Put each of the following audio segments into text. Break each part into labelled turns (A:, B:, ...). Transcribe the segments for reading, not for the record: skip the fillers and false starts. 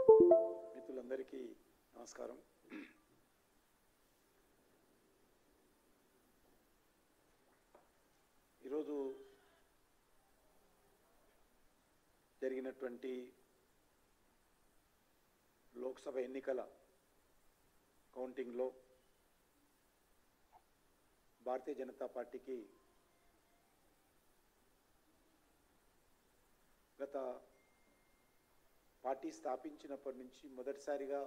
A: మిత్రులందరికీ నమస్కారం. ఈరోజు జరిగినటువంటి లోక్సభ ఎన్నికల కౌంటింగ్లో భారతీయ జనతా పార్టీకి గత పార్టీ స్థాపించినప్పటి నుంచి మొదటిసారిగా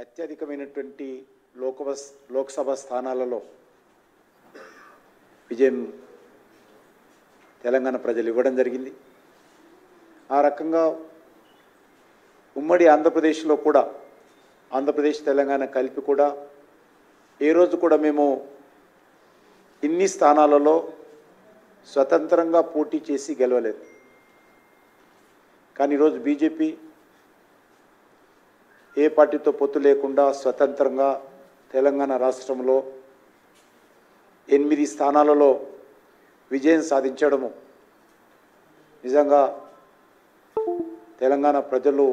A: అత్యధికమైనటువంటి లోక్సభ స్థానాలలో విజయం తెలంగాణ ప్రజలు ఇవ్వడం జరిగింది. ఆ రకంగా ఉమ్మడి ఆంధ్రప్రదేశ్లో కూడా ఆంధ్రప్రదేశ్ తెలంగాణ కలిపి కూడా ఏ రోజు కూడా మేము ఇన్ని స్థానాలలో స్వతంత్రంగా పోటీ చేసి గెలవలేదు. కానీ ఈరోజు బీజేపీ ఏ పార్టీతో పొత్తు లేకుండా స్వతంత్రంగా తెలంగాణ రాష్ట్రంలో 8 స్థానాలలో విజయం సాధించడము నిజంగా తెలంగాణ ప్రజలు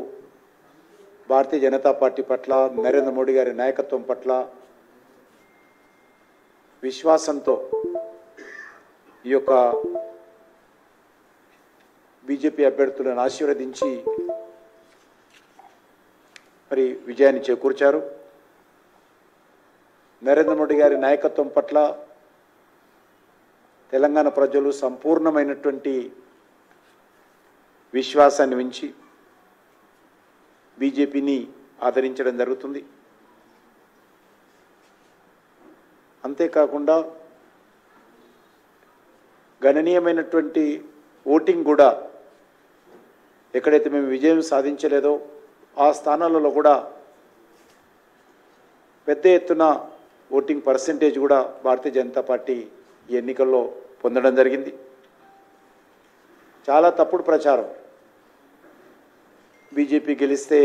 A: భారతీయ జనతా పార్టీ పట్ల, నరేంద్ర మోడీ గారి నాయకత్వం పట్ల విశ్వాసంతో ఈ యొక్క బీజేపీ అభ్యర్థులను ఆశీర్వదించి మరి విజయాన్ని చేకూర్చారు. నరేంద్ర మోడీ గారి నాయకత్వం పట్ల తెలంగాణ ప్రజలు సంపూర్ణమైనటువంటి విశ్వాసాన్ని ఉంచి బీజేపీని ఆదరించడం జరుగుతుంది. అంతేకాకుండా గణనీయమైనటువంటి ఓటింగ్ కూడా ఎక్కడైతే మేము విజయం సాధించలేదో ఆ స్థానాలలో కూడా పెద్ద ఎత్తున ఓటింగ్ పర్సెంటేజ్ కూడా భారతీయ జనతా పార్టీ ఈ ఎన్నికల్లో పొందడం జరిగింది. చాలా తప్పుడు ప్రచారం, బీజేపీ గెలిస్తే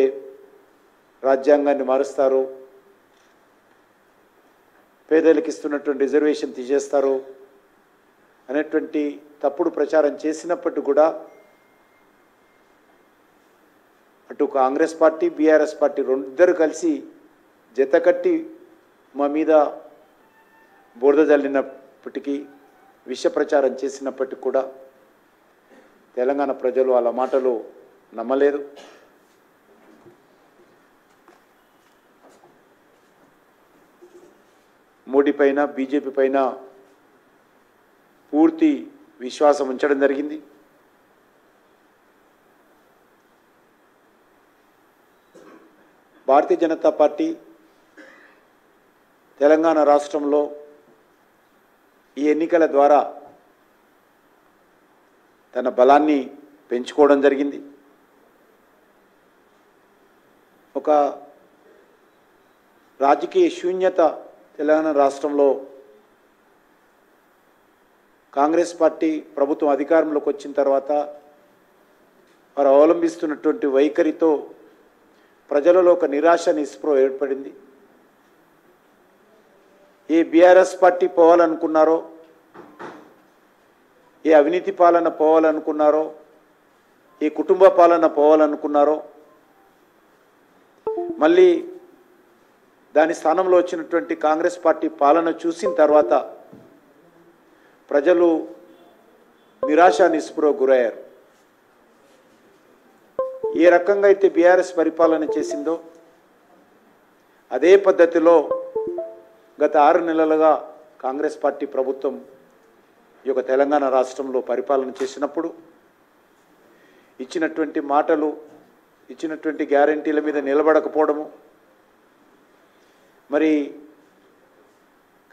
A: రాజ్యాంగాన్ని మారుస్తారు, పేదలకు ఇస్తున్నటువంటి రిజర్వేషన్ తీసేస్తారు అనేటువంటి తప్పుడు ప్రచారం చేసినప్పటికీ కూడా అటు కాంగ్రెస్ పార్టీ, బీఆర్ఎస్ పార్టీ ఇద్దరు కలిసి జతకట్టి మా మీద బురద జల్లినప్పటికీ, విష ప్రచారం చేసినప్పటికీ కూడా తెలంగాణ ప్రజలు వాళ్ళ మాటలు నమ్మలేదు. మోడీ పైన, బీజేపీ పైన పూర్తి విశ్వాసం ఉంచడం జరిగింది. భారతీయ జనతా పార్టీ తెలంగాణ రాష్ట్రంలో ఈ ఎన్నికల ద్వారా తన బలాన్ని పెంచుకోవడం జరిగింది. ఒక రాజకీయ శూన్యత తెలంగాణ రాష్ట్రంలో కాంగ్రెస్ పార్టీ ప్రభుత్వం అధికారంలోకి వచ్చిన తర్వాత వారు అవలంబిస్తున్నటువంటి వైఖరితో ప్రజలలో ఒక నిరాశ, నిస్పృహ ఏర్పడింది. ఏ బీఆర్ఎస్ పార్టీ పోవాలనుకున్నారో, ఏ అవినీతి పాలన పోవాలనుకున్నారో, ఏ కుటుంబ పాలన పోవాలనుకున్నారో, మళ్ళీ దాని స్థానంలో వచ్చినటువంటి కాంగ్రెస్ పార్టీ పాలన చూసిన తర్వాత ప్రజలు నిరాశ, నిస్పృహ గురయ్యారు. ఏ రకంగా అయితే బీఆర్ఎస్ పరిపాలన చేసిందో అదే పద్ధతిలో గత 6 నెలలుగా కాంగ్రెస్ పార్టీ ప్రభుత్వం ఈ యొక్క తెలంగాణ రాష్ట్రంలో పరిపాలన చేసినప్పుడు ఇచ్చినటువంటి మాటలు, ఇచ్చినటువంటి గ్యారంటీల మీద నిలబడకపోవడము, మరి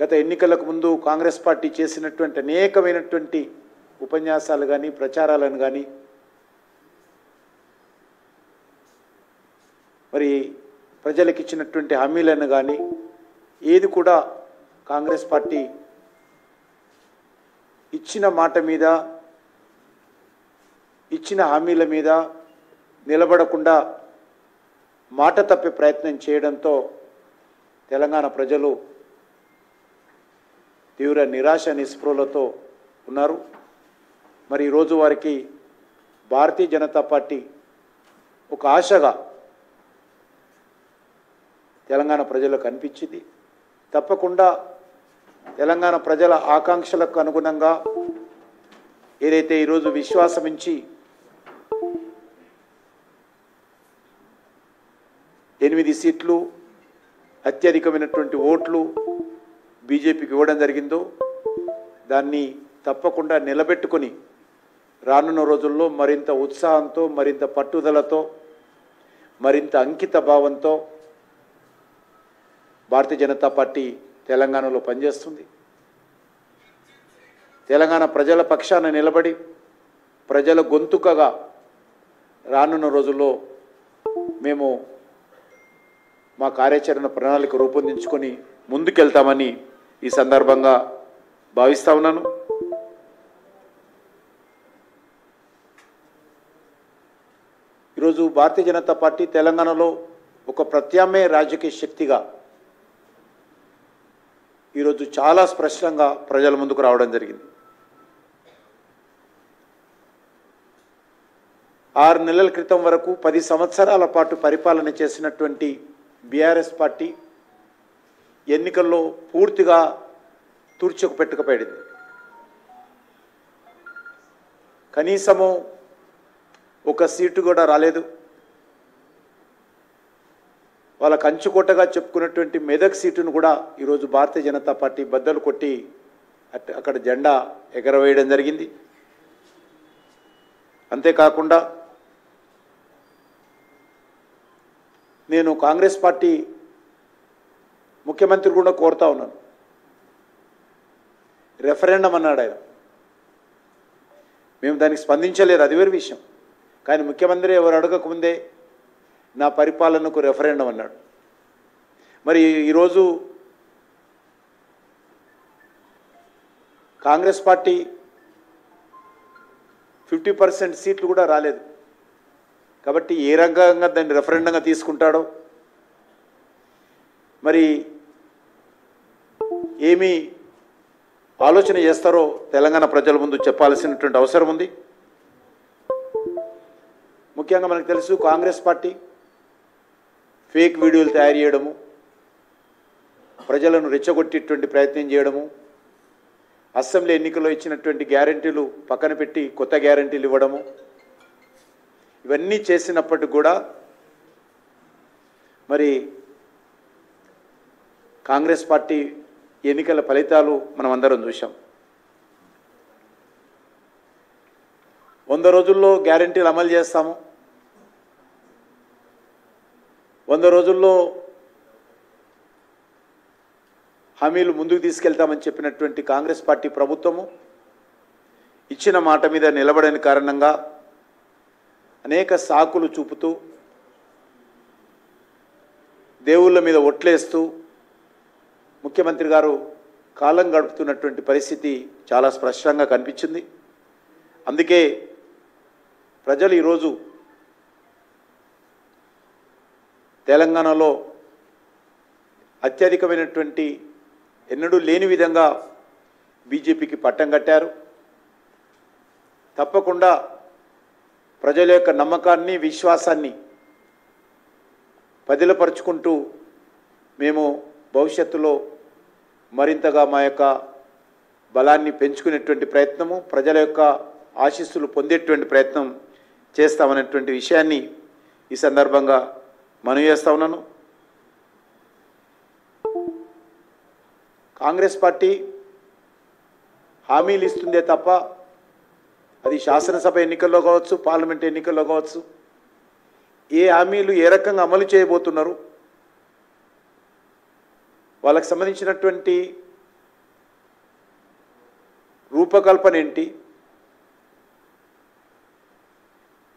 A: గత ఎన్నికలకు ముందు కాంగ్రెస్ పార్టీ చేసినటువంటి అనేకమైనటువంటి ఉపన్యాసాలు కానీ, ప్రచారాలను కానీ, మరి ప్రజలకు ఇచ్చినటువంటి హామీలను కానీ ఏది కూడా కాంగ్రెస్ పార్టీ ఇచ్చిన మాట మీద, ఇచ్చిన హామీల మీద నిలబడకుండా మాట తప్పే ప్రయత్నం చేయడంతో తెలంగాణ ప్రజలు తీవ్ర నిరాశ, నిస్పృహలతో ఉన్నారు. మరి ఈరోజు వారికి భారతీయ జనతా పార్టీ ఒక ఆశగా తెలంగాణ ప్రజలకు అనిపించింది. తప్పకుండా తెలంగాణ ప్రజల ఆకాంక్షలకు అనుగుణంగా ఏదైతే ఈరోజు విశ్వాసం ఇచ్చి 8 సీట్లు అత్యధికమైనటువంటి ఓట్లు బీజేపీకి ఇవ్వడం జరిగిందో దాన్ని తప్పకుండా నిలబెట్టుకొని రానున్న రోజుల్లో మరింత ఉత్సాహంతో, మరింత పట్టుదలతో, మరింత అంకిత భావంతో భారతీయ జనతా పార్టీ తెలంగాణలో పనిచేస్తుంది. తెలంగాణ ప్రజల పక్షాన నిలబడి ప్రజల గొంతుకగా రానున్న రోజుల్లో మేము మా కార్యాచరణ ప్రణాళిక రూపొందించుకొని ముందుకెళ్తామని ఈ సందర్భంగా భావిస్తా ఉన్నాను. ఈరోజు భారతీయ జనతా పార్టీ తెలంగాణలో ఒక ప్రత్యామ్నాయ రాజకీయ శక్తిగా ఈరోజు చాలా స్పష్టంగా ప్రజల ముందుకు రావడం జరిగింది. 6 నెలల క్రితం వరకు 10 సంవత్సరాల పాటు పరిపాలన చేసినటువంటి బీఆర్ఎస్ పార్టీ ఎన్నికల్లో పూర్తిగా తూర్చుకు పెట్టుకుపోయింది. కనీసము ఒక సీటు కూడా రాలేదు. వాళ్ళ కంచుకోటగా చెప్పుకున్నటువంటి మెదక్ సీటును కూడా ఈరోజు భారతీయ జనతా పార్టీ బద్దలు కొట్టి అక్కడ జెండా ఎగరవేయడం జరిగింది. అంతేకాకుండా నేను కాంగ్రెస్ పార్టీ ముఖ్యమంత్రి కూడా కోరుతా ఉన్నాను. రెఫరెండం అన్నాడు ఆయన, మేము దానికి స్పందించలేదు, అది వేరే విషయం. కానీ ముఖ్యమంత్రి ఎవరు అడగకముందే నా పరిపాలనకు రెఫరెండం అన్నాడు. మరి ఈరోజు కాంగ్రెస్ పార్టీ 50% సీట్లు కూడా రాలేదు. కాబట్టి ఏ రకంగా దాన్ని రెఫరెండంగా తీసుకుంటాడో, మరి ఏమి ఆలోచన చేస్తారో తెలంగాణ ప్రజల ముందు చెప్పాల్సినటువంటి అవసరం ఉంది. ముఖ్యంగా మనకు తెలుసు, కాంగ్రెస్ పార్టీ ఫేక్ వీడియోలు తయారు చేయడము, ప్రజలను రెచ్చగొట్టేటువంటి ప్రయత్నం చేయడము, అసెంబ్లీ ఎన్నికల్లో ఇచ్చినటువంటి గ్యారెంటీలు పక్కన పెట్టి కొత్త గ్యారెంటీలు ఇవ్వడము, ఇవన్నీ చేసినప్పటికి కూడా మరి కాంగ్రెస్ పార్టీ ఎన్నికల ఫలితాలు మనం అందరం చూసాం. 100 రోజుల్లో గ్యారెంటీలు అమలు చేస్తాము, 100 రోజుల్లో హామీలు ముందుకు తీసుకెళ్తామని చెప్పినటువంటి కాంగ్రెస్ పార్టీ ప్రభుత్వము ఇచ్చిన మాట మీద నిలబడని కారణంగా అనేక సాకులు చూపుతూ, దేవుళ్ళ మీద ఒట్లేస్తూ ముఖ్యమంత్రి గారు కాలం గడుపుతున్నటువంటి పరిస్థితి చాలా స్పష్టంగా కనిపించింది. అందుకే ప్రజలు ఈరోజు తెలంగాణలో అత్యధికమైనటువంటి ఎన్నడూ లేని విధంగా బీజేపీకి పట్టం కట్టారు. తప్పకుండా ప్రజల యొక్క నమ్మకాన్ని, విశ్వాసాన్ని పదిలపరుచుకుంటూ మేము భవిష్యత్తులో మరింతగా మా యొక్క బలాన్ని పెంచుకునేటువంటి ప్రయత్నము, ప్రజల యొక్క ఆశీస్సులు పొందేటువంటి ప్రయత్నం చేస్తామనేటువంటి విషయాన్ని ఈ సందర్భంగా మనవి చేస్తా ఉన్నాను. కాంగ్రెస్ పార్టీ హామీలు ఇస్తుందే తప్ప, అది శాసనసభ ఎన్నికల్లో కావచ్చు, పార్లమెంట్ ఎన్నికల్లో కావచ్చు, ఏ హామీలు ఏ రకంగా అమలు చేయబోతున్నారు, వాళ్ళకి సంబంధించినటువంటి రూపకల్పన ఏంటి,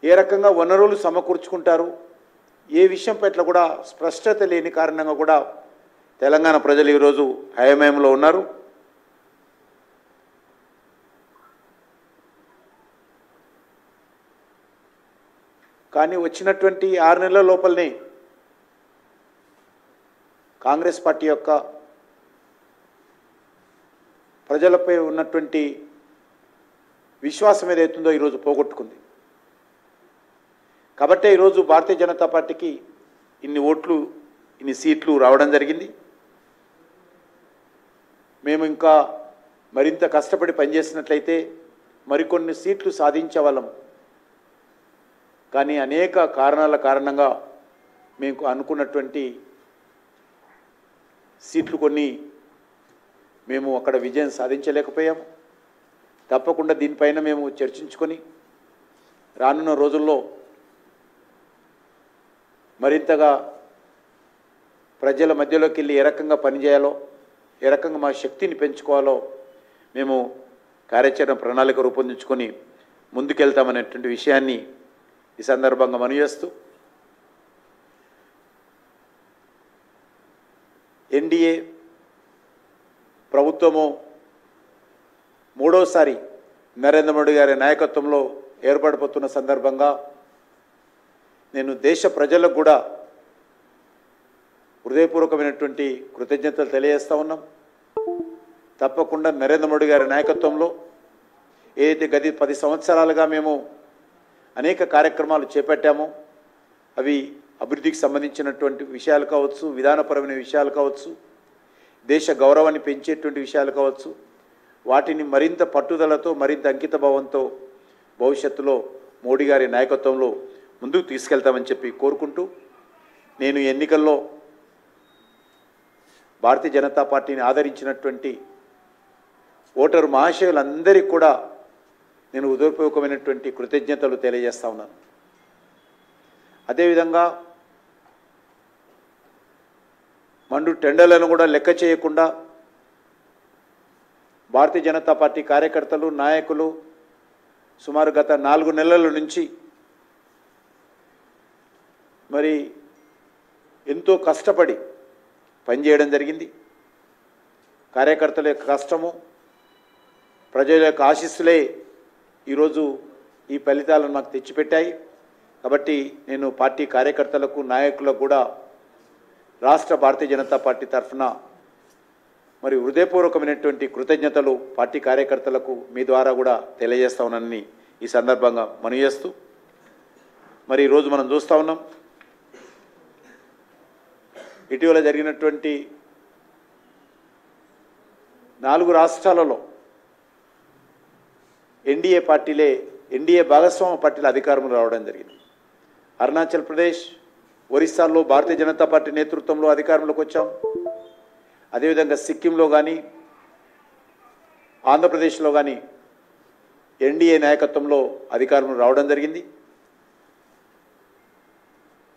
A: ఏ రకంగా వనరులు సమకూర్చుకుంటారు, ఏ విషయం పట్ల కూడా స్పష్టత లేని కారణంగా కూడా తెలంగాణ ప్రజలు ఈరోజు అయోమయంలో ఉన్నారు. కానీ వచ్చినటువంటి 6 నెలల లోపలనే కాంగ్రెస్ పార్టీ యొక్క ప్రజలపై ఉన్నటువంటి విశ్వాసం ఏదైతుందో ఈరోజు పోగొట్టుకుంది. కాబట్టే ఈరోజు భారతీయ జనతా పార్టీకి ఇన్ని ఓట్లు ఇన్ని సీట్లు రావడం జరిగింది. మేము ఇంకా మరింత కష్టపడి పనిచేసినట్లయితే మరికొన్ని సీట్లు సాధించే వాళ్ళం. కానీ అనేక కారణాల కారణంగా మేము అనుకున్నటువంటి సీట్లు కొన్ని మేము అక్కడ విజయం సాధించలేకపోయాము. తప్పకుండా దీనిపైన మేము చర్చించుకొని రానున్న రోజుల్లో మరింతగా ప్రజల మధ్యలోకి వెళ్ళి ఏ రకంగా పనిచేయాలో, ఏ రకంగా మా శక్తిని పెంచుకోవాలో మేము కార్యాచరణ ప్రణాళిక రూపొందించుకొని ముందుకెళ్తామనేటువంటి విషయాన్ని ఈ సందర్భంగా మనవి చేస్తూ, ఎన్డీఏ ప్రభుత్వము మూడోసారి నరేంద్ర మోడీ గారి నాయకత్వంలో ఏర్పడిపోతున్న సందర్భంగా నేను దేశ ప్రజలకు కూడా హృదయపూర్వకమైనటువంటి కృతజ్ఞతలు తెలియజేస్తూ ఉన్నాం. తప్పకుండా నరేంద్ర మోడీ గారి నాయకత్వంలో ఏదైతే గత 10 సంవత్సరాలుగా మేము అనేక కార్యక్రమాలు చేపట్టామో అవి అభివృద్ధికి సంబంధించినటువంటి విషయాలు కావచ్చు, విధానపరమైన విషయాలు కావచ్చు, దేశ గౌరవాన్ని పెంచేటువంటి విషయాలు కావచ్చు, వాటిని మరింత పట్టుదలతో మరింత అంకిత భావంతో భవిష్యత్తులో మోడీ గారి నాయకత్వంలో ముందుకు తీసుకెళ్తామని చెప్పి కోరుకుంటూ, నేను ఎన్నికల్లో భారతీయ జనతా పార్టీని ఆదరించినటువంటి ఓటరు మహాశయులందరికీ కూడా నేను హృదయపూర్వకమైనటువంటి కృతజ్ఞతలు తెలియజేస్తా ఉన్నాను. అదేవిధంగా మండు టెండర్లను కూడా లెక్క చేయకుండా భారతీయ జనతా పార్టీ కార్యకర్తలు, నాయకులు సుమారు గత 4 నెలల నుంచి మరి ఎంతో కష్టపడి పనిచేయడం జరిగింది. కార్యకర్తల యొక్క కష్టము, ప్రజల యొక్క ఆశీస్సులే ఈరోజు ఈ ఫలితాలను నాకు తెచ్చిపెట్టాయి. కాబట్టి నేను పార్టీ కార్యకర్తలకు, నాయకులకు కూడా రాష్ట్ర భారతీయ జనతా పార్టీ తరఫున మరి హృదయపూర్వకమైనటువంటి కృతజ్ఞతలు పార్టీ కార్యకర్తలకు మీ ద్వారా కూడా తెలియజేస్తా ఉన్నానని ఈ సందర్భంగా మనవి చేస్తూ, మరి ఈరోజు మనం చూస్తూ ఉన్నాం ఇటీవల జరిగినటువంటి 4 రాష్ట్రాలలో ఎన్డీఏ భాగస్వామ్య పార్టీల అధికారంలో రావడం జరిగింది. అరుణాచల్ ప్రదేశ్, ఒరిస్సాలో భారతీయ జనతా పార్టీ నేతృత్వంలో అధికారంలోకి వచ్చాం. అదేవిధంగా సిక్కింలో కానీ, ఆంధ్రప్రదేశ్లో కానీ ఎన్డీఏ నాయకత్వంలో అధికారంలో రావడం జరిగింది.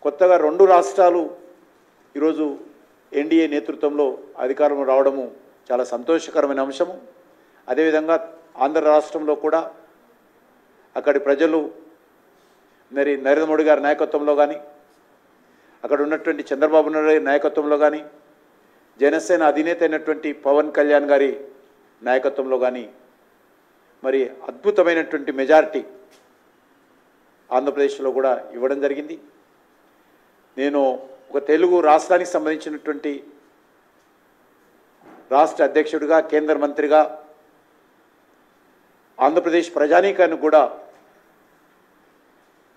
A: కొత్తగా 2 రాష్ట్రాలు ఈరోజు ఎన్డీఏ నేతృత్వంలో అధికారంలో రావడము చాలా సంతోషకరమైన అంశము. అదేవిధంగా ఆంధ్ర రాష్ట్రంలో కూడా అక్కడి ప్రజలు మరి నరేంద్ర మోడీ గారి నాయకత్వంలో కానీ, అక్కడ ఉన్నటువంటి చంద్రబాబు నాయుడు నాయకత్వంలో కానీ, జనసేన అధినేత అయినటువంటి పవన్ కళ్యాణ్ గారి నాయకత్వంలో కానీ మరి అద్భుతమైనటువంటి మెజారిటీ ఆంధ్రప్రదేశ్లో కూడా ఇవ్వడం జరిగింది. నేను ఒక తెలుగు రాష్ట్రానికి సంబంధించినటువంటి రాష్ట్ర అధ్యక్షుడిగా, కేంద్ర మంత్రిగా ఆంధ్రప్రదేశ్ ప్రజానీకాన్ని కూడా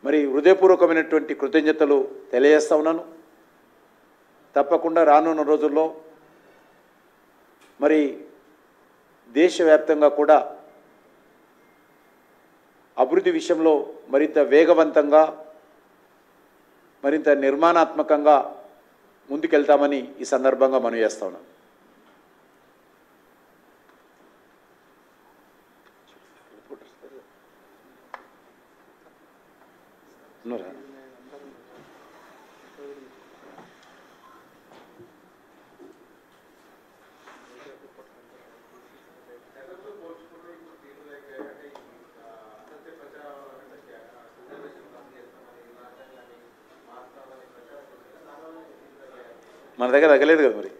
A: మరి హృదయపూర్వకమైనటువంటి కృతజ్ఞతలు తెలియజేస్తా ఉన్నాను. తప్పకుండా రానున్న రోజుల్లో మరి దేశవ్యాప్తంగా కూడా అభివృద్ధి విషయంలో మరింత వేగవంతంగా, మరింత నిర్మాణాత్మకంగా ముందుకెళ్తామని ఈ సందర్భంగా మనవి చేస్తా ఉన్నాను. మన దగ్గర తగ్గలేదు కదా, మరి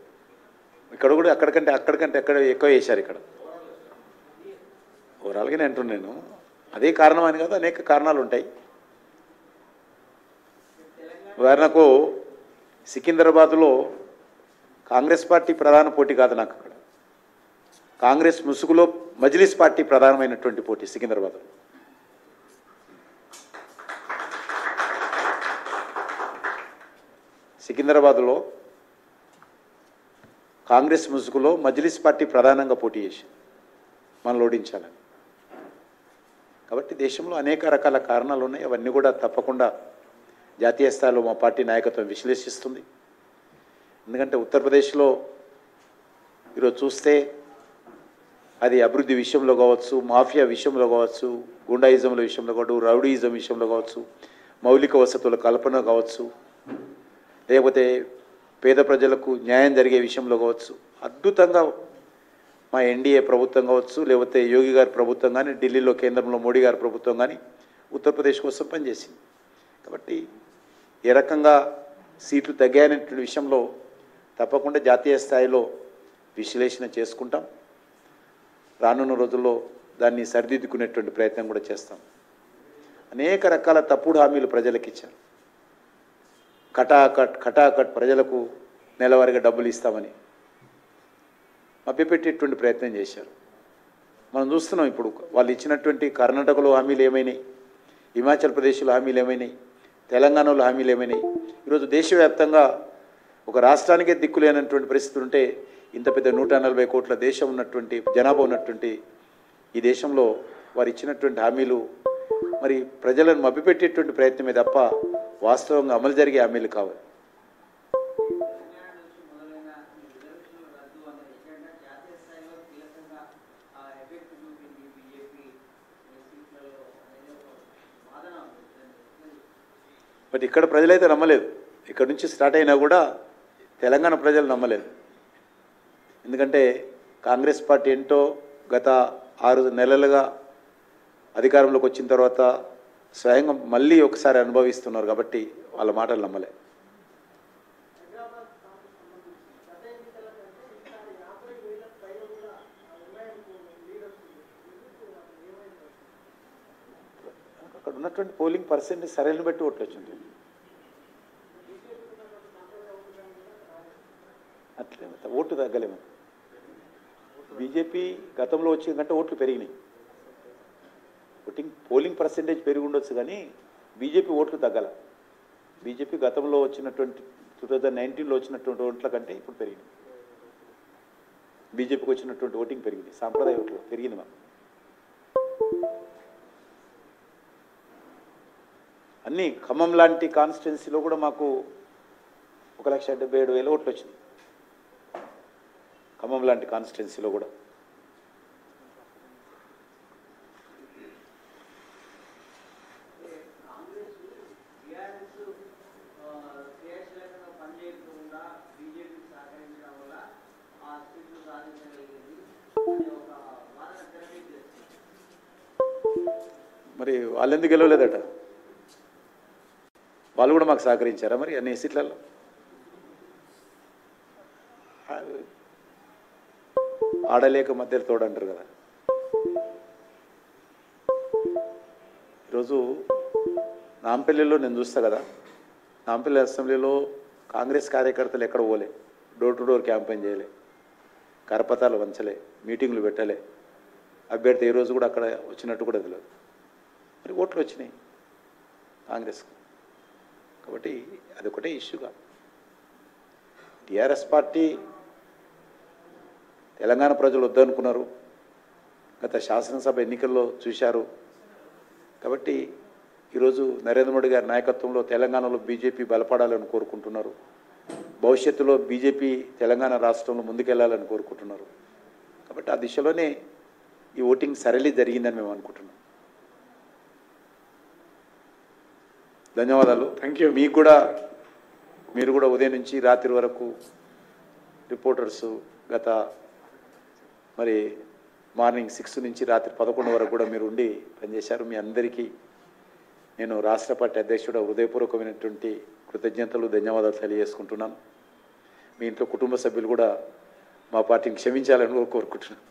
A: ఇక్కడ కూడా అక్కడికంటే ఎక్కడ ఎక్కువ వేశారు. ఇక్కడ ఓవరాల్గానే అంటున్నాను, అదే కారణం అని కదా, అనేక కారణాలు ఉంటాయి. ఉదాహరణకు సికింద్రాబాద్లో కాంగ్రెస్ పార్టీ ప్రధాన పోటీ కాదు నాకు. అక్కడ కాంగ్రెస్ ముసుగులో మజ్లిస్ పార్టీ ప్రధానమైనటువంటి పోటీ సికింద్రాబాద్లో. సికింద్రాబాద్లో కాంగ్రెస్ ముసుగులో మజ్లిస్ పార్టీ ప్రధానంగా పోటీ చేసింది మనల్ని ఓడించాలని. కాబట్టి దేశంలో అనేక రకాల కారణాలు ఉన్నాయి. అవన్నీ కూడా తప్పకుండా జాతీయ స్థాయిలో మా పార్టీ నాయకత్వం విశ్లేషిస్తుంది. ఎందుకంటే ఉత్తరప్రదేశ్లో ఈరోజు చూస్తే అది అభివృద్ధి విషయంలో కావచ్చు, మాఫియా విషయంలో కావచ్చు, గుండాయిజంల విషయంలో కావచ్చు, రౌడీయిజం విషయంలో కావచ్చు, మౌలిక వసతుల కల్పన కావచ్చు, లేకపోతే పేద ప్రజలకు న్యాయం జరిగే విషయంలో కావచ్చు, అద్భుతంగా మా ఎన్డీఏ ప్రభుత్వం కావచ్చు, లేకపోతే యోగి గారి ప్రభుత్వం కానీ, ఢిల్లీలో కేంద్రంలో మోడీ గారి ప్రభుత్వం కానీ ఉత్తరప్రదేశ్ కోసం పనిచేసింది. కాబట్టి ఏ రకంగా సీట్లు తగ్గాయనే విషయంలో తప్పకుండా జాతీయ స్థాయిలో విశ్లేషణ చేసుకుంటాం. రానున్న రోజుల్లో దాన్ని సరిదిద్దుకునేటువంటి ప్రయత్నం కూడా చేస్తాం. అనేక రకాల తప్పుడు హామీలు ప్రజలకు ఇచ్చారు. కటాకట్ ప్రజలకు నెలవారీగా డబ్బులు ఇస్తామని మభ్యపెట్టేటువంటి ప్రయత్నం చేశారు. మనం చూస్తున్నాం ఇప్పుడు వాళ్ళు ఇచ్చినటువంటి కర్ణాటకలో హామీలు ఏమైనాయి, హిమాచల్ ప్రదేశ్లో హామీలు ఏమైనాయి, తెలంగాణలో హామీలు ఏమైనాయి. ఈరోజు దేశవ్యాప్తంగా ఒక రాష్ట్రానికే దిక్కులేనటువంటి పరిస్థితులు ఉంటే ఇంత పెద్ద 140 కోట్ల దేశం ఉన్నటువంటి జనాభా ఉన్నటువంటి ఈ దేశంలో వారు ఇచ్చినటువంటి హామీలు మరి ప్రజలను మభ్యపెట్టేటువంటి ప్రయత్నమే తప్ప వాస్తవంగా అమలు జరిగే హామీలు కావాలి. బట్ ఇక్కడ ప్రజలైతే నమ్మలేదు. ఇక్కడ నుంచి స్టార్ట్ అయినా కూడా తెలంగాణ ప్రజలు నమ్మలేదు. ఎందుకంటే కాంగ్రెస్ పార్టీ ఏంటో గత 6 నెలలుగా అధికారంలోకి వచ్చిన తర్వాత స్వయంగా మళ్ళీ ఒకసారి అనుభవిస్తున్నారు కాబట్టి వాళ్ళ మాటలు నమ్మలే. అక్కడ ఉన్నటువంటి పోలింగ్ పర్సెంటేజ్ సరైన బట్టి ఓట్లు వచ్చింది. అట్లే ఓటు తగ్గలేము. బీజేపీ గతంలో వచ్చిన కంటే ఓట్లు పెరిగినాయి. పోలింగ్ పర్సెంటేజ్ పెరిగి ఉండొచ్చు కానీ బీజేపీ ఓట్లు తగ్గల. బీజేపీ గతంలో వచ్చినటువంటి 2019లో వచ్చినటువంటి ఓట్ల కంటే ఇప్పుడు పెరిగింది. బీజేపీకి వచ్చినటువంటి ఓటింగ్ పెరిగింది, సాంప్రదాయ ఓట్లు పెరిగింది. మాకు అన్నీ ఖమ్మం లాంటి కాన్స్టిట్యున్సీలో కూడా మాకు 1,77,000 ఓట్లు వచ్చింది. ఖమ్మం లాంటి కాన్స్టిట్యున్సీలో కూడా మరి వాళ్ళు ఎందుకు గెలవలేదట? వాళ్ళు కూడా మాకు సహకరించారా మరి అన్ని సీట్లలో? ఆడలేక మధ్యలో తోడంటారు కదా. ఈరోజు నాంపల్లిలో నేను చూస్తా కదా, నాంపల్లి అసెంబ్లీలో కాంగ్రెస్ కార్యకర్తలు ఎక్కడ పోలే, డోర్ టు డోర్ క్యాంపెయిన్ చేయలే, కరపతాలు వంచలే, మీటింగ్లు పెట్టలే, అభ్యర్థి ఏ రోజు కూడా అక్కడ వచ్చినట్టు కూడా తెలియదు. మరి ఓట్లు వచ్చినాయి కాంగ్రెస్కు. కాబట్టి అదొకటే ఇష్యూగా టీఆర్ఎస్ పార్టీ తెలంగాణ ప్రజలు వద్దనుకున్నారు, గత శాసనసభ ఎన్నికల్లో చూశారు. కాబట్టి ఈరోజు నరేంద్ర మోడీ గారి నాయకత్వంలో తెలంగాణలో బీజేపీ బలపడాలని కోరుకుంటున్నారు. భవిష్యత్తులో బీజేపీ తెలంగాణ రాష్ట్రంలో ముందుకెళ్లాలని కోరుకుంటున్నారు. కాబట్టి ఆ దిశలోనే ఈ ఓటింగ్ సరళి జరిగిందని మేము అనుకుంటున్నాం. ధన్యవాదాలు.
B: Thank you.
A: మీకు కూడా, మీరు కూడా ఉదయం నుంచి రాత్రి వరకు రిపోర్టర్సు గత మరి మార్నింగ్ 6 నుంచి రాత్రి 11 వరకు కూడా మీరు ఉండి పనిచేశారు. మీ అందరికీ నేను రాష్ట్ర పార్టీ అధ్యక్షుడు హృదయపూర్వకమైనటువంటి కృతజ్ఞతలు, ధన్యవాదాలు తెలియజేసుకుంటున్నాను. మీ ఇంట్లో కుటుంబ సభ్యులు కూడా మా పార్టీని క్షమించాలని కోరుకుంటున్నాను.